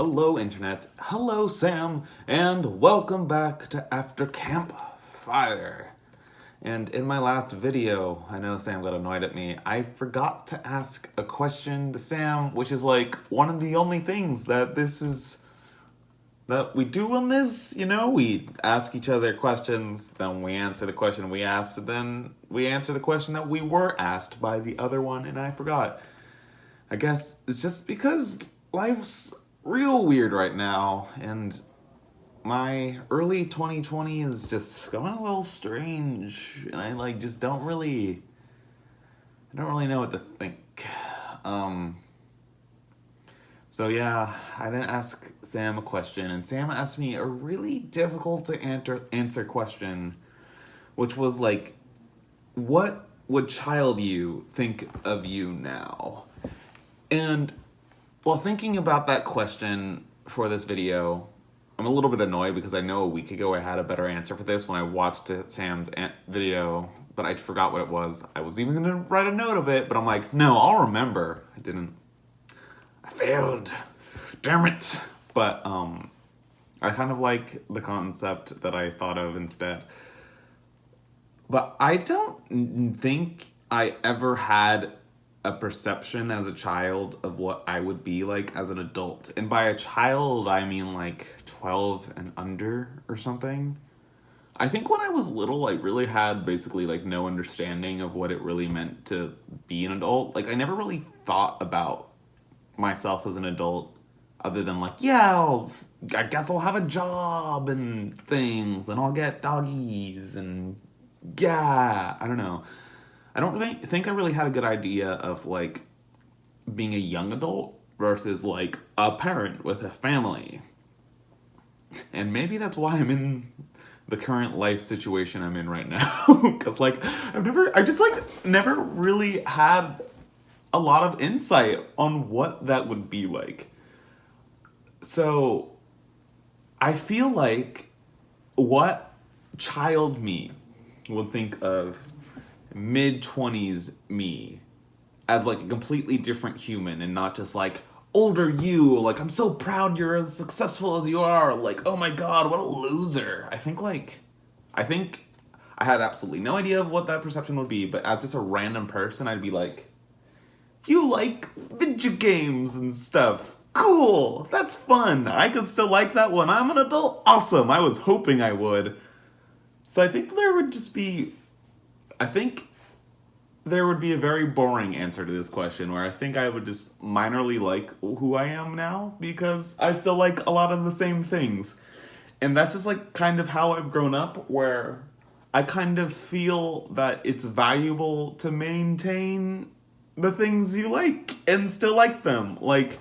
Hello, Internet. Hello, Sam. And welcome back to After Camp Fire. And in my last video, I know Sam got annoyed at me, I forgot to ask a question to Sam, which is like one of the only things that we do on this, we ask each other questions, then we answer the question we asked, then we answer the question that we were asked by the other one, and I forgot. I guess it's just because life's real weird right now, and my early 2020 is just going a little strange, and I just don't really know what to think. So yeah, I didn't ask Sam a question, and Sam asked me a really difficult to answer question, which was like, what would child you think of you now? And while thinking about that question for this video, I'm a little bit annoyed because I know a week ago I had a better answer for this when I watched Sam's video, but I forgot what it was. I was even going to write a note of it, but I'm like, no, I'll remember. I didn't. I failed. Damn it. But I kind of like the concept that I thought of instead. But I don't think I ever had a perception as a child of what I would be like as an adult. And by a child, I mean like 12 and under or something. I think when I was little, I really had basically like no understanding of what it really meant to be an adult. Like I never really thought about myself as an adult other than like, yeah, I guess I'll have a job and things and I'll get doggies and yeah, I don't know. I don't really think I really had a good idea of like being a young adult versus like a parent with a family. And maybe that's why I'm in the current life situation I'm in right now. Cause like I just like never really had a lot of insight on what that would be like. So I feel like what child me would think of mid-20s me as like a completely different human and not just like older you, like I'm so proud you're as successful as you are, like oh my god, what a loser. I think I had absolutely no idea of what that perception would be, but as just a random person I'd be like, you like video games and stuff, cool, that's fun, I could still like that when I'm an adult, awesome, I was hoping I would. So I think there would be a very boring answer to this question where I think I would just minorly like who I am now because I still like a lot of the same things. And that's just like kind of how I've grown up, where I kind of feel that it's valuable to maintain the things you like and still like them. Like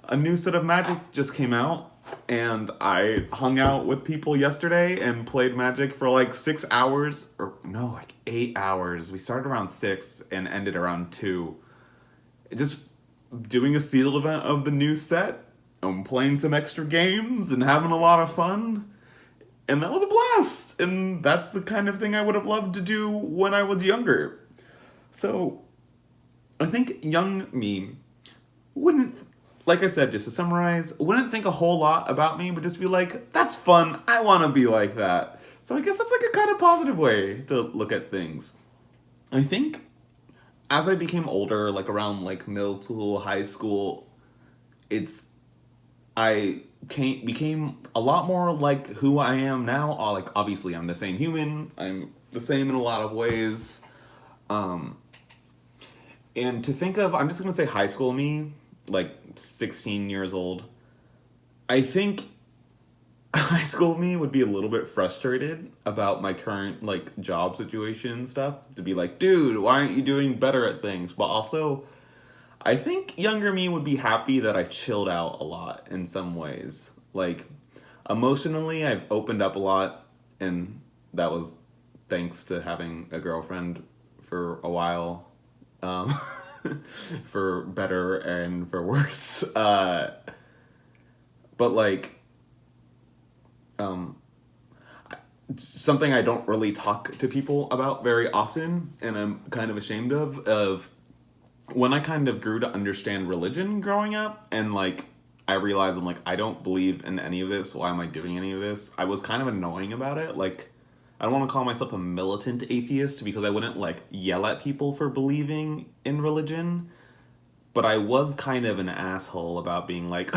a new set of Magic just came out, and I hung out with people yesterday and played Magic for like 6 hours, or no, like 8 hours. We started around 6 and ended around 2. Just doing a sealed event of the new set and playing some extra games and having a lot of fun. And that was a blast. And that's the kind of thing I would have loved to do when I was younger. So I think young me wouldn't, like I said, just to summarize, wouldn't think a whole lot about me, but just be like, that's fun, I want to be like that. So I guess that's like a kind of positive way to look at things. I think as I became older, like around like middle school, high school, became a lot more like who I am now. Like obviously I'm the same human, I'm the same in a lot of ways. And to think of, I'm just going to say high school me, like 16 years old, I think high school me would be a little bit frustrated about my current like job situation and stuff, to be like, dude, why aren't you doing better at things? But also I think younger me would be happy that I chilled out a lot in some ways. Like emotionally I've opened up a lot, and that was thanks to having a girlfriend for a while. For better and for worse. But like, something I don't really talk to people about very often, and I'm kind of ashamed of when I kind of grew to understand religion growing up, and like I realized I'm like, I don't believe in any of this. Why am I doing any of this? I was kind of annoying about it. Like, I don't want to call myself a militant atheist because I wouldn't like yell at people for believing in religion. But I was kind of an asshole about being like,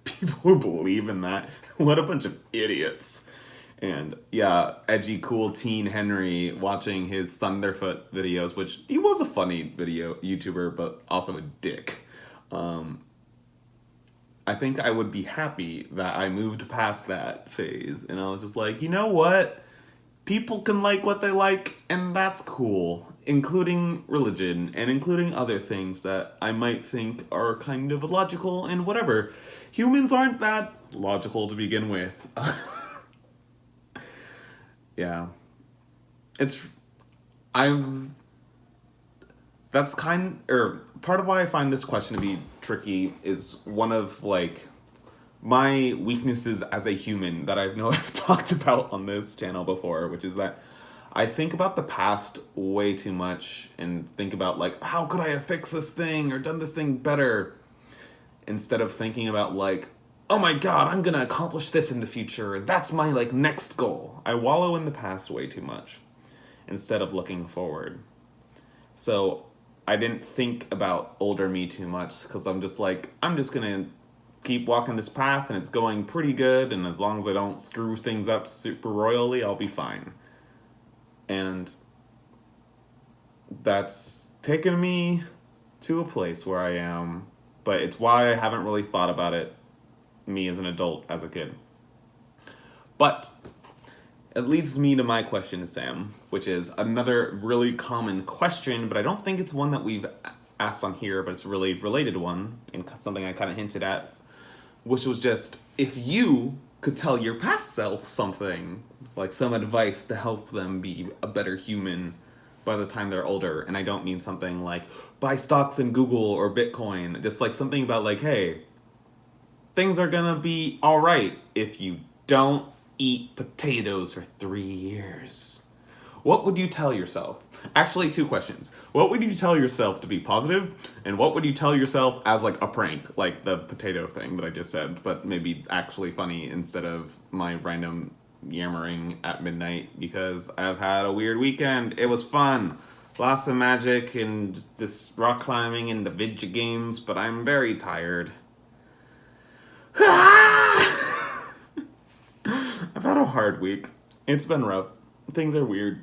people who believe in that, what a bunch of idiots. And yeah, edgy, cool teen Henry watching his Thunderfoot videos, which he was a funny video YouTuber, but also a dick. I think I would be happy that I moved past that phase. And I was just like, you know what? People can like what they like, and that's cool. Including religion, and including other things that I might think are kind of illogical, and whatever. Humans aren't that logical to begin with. Yeah. It's... I'm... That's part of why I find this question to be tricky is one of, like, my weaknesses as a human that I know I've talked about on this channel before, which is that I think about the past way too much and think about, like, how could I have fixed this thing or done this thing better? Instead of thinking about, like, oh my god, I'm gonna accomplish this in the future. That's my, like, next goal. I wallow in the past way too much instead of looking forward. So I didn't think about older me too much because I'm just like, I'm just gonna keep walking this path and it's going pretty good, and as long as I don't screw things up super royally, I'll be fine. And that's taken me to a place where I am, but it's why I haven't really thought about it, me as an adult, as a kid. But it leads me to my question to Sam, which is another really common question, but I don't think it's one that we've asked on here, but it's a really related one, and something I kind of hinted at, which was just, if you could tell your past self something, like some advice to help them be a better human by the time they're older, and I don't mean something like, buy stocks in Google or Bitcoin, just like something about like, hey, things are gonna be alright if you don't eat potatoes for 3 years. What would you tell yourself? Actually, 2 questions. What would you tell yourself to be positive? And what would you tell yourself as like a prank? Like the potato thing that I just said, but maybe actually funny instead of my random yammering at midnight because I've had a weird weekend. It was fun. Lots of magic and just this rock climbing and the video games, but I'm very tired. I've had a hard week. It's been rough. Things are weird.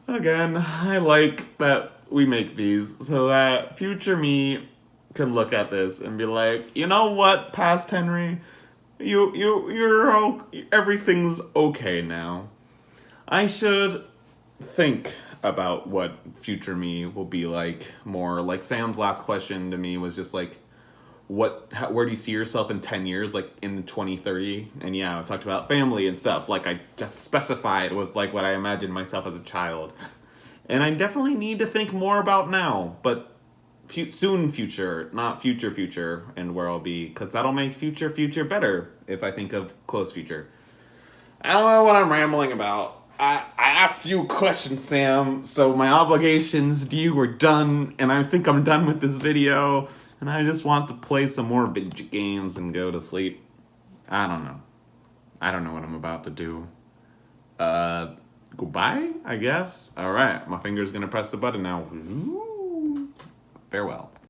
Again, I like that we make these so that future me can look at this and be like, you know what, past Henry, everything's okay now. I should think about what future me will be like more. Like Sam's last question to me was just like, where do you see yourself in 10 years, like in 2030? And yeah, I talked about family and stuff, like I just specified was like what I imagined myself as a child. And I definitely need to think more about now, but soon future, not future, and where I'll be, because that'll make future better if I think of close future. I don't know what I'm rambling about. I asked you a question, Sam, so my obligations to you are done, and I think I'm done with this video. And I just want to play some more video games and go to sleep. I don't know. I don't know what I'm about to do. Goodbye, I guess? Alright, my finger's gonna press the button now. Farewell.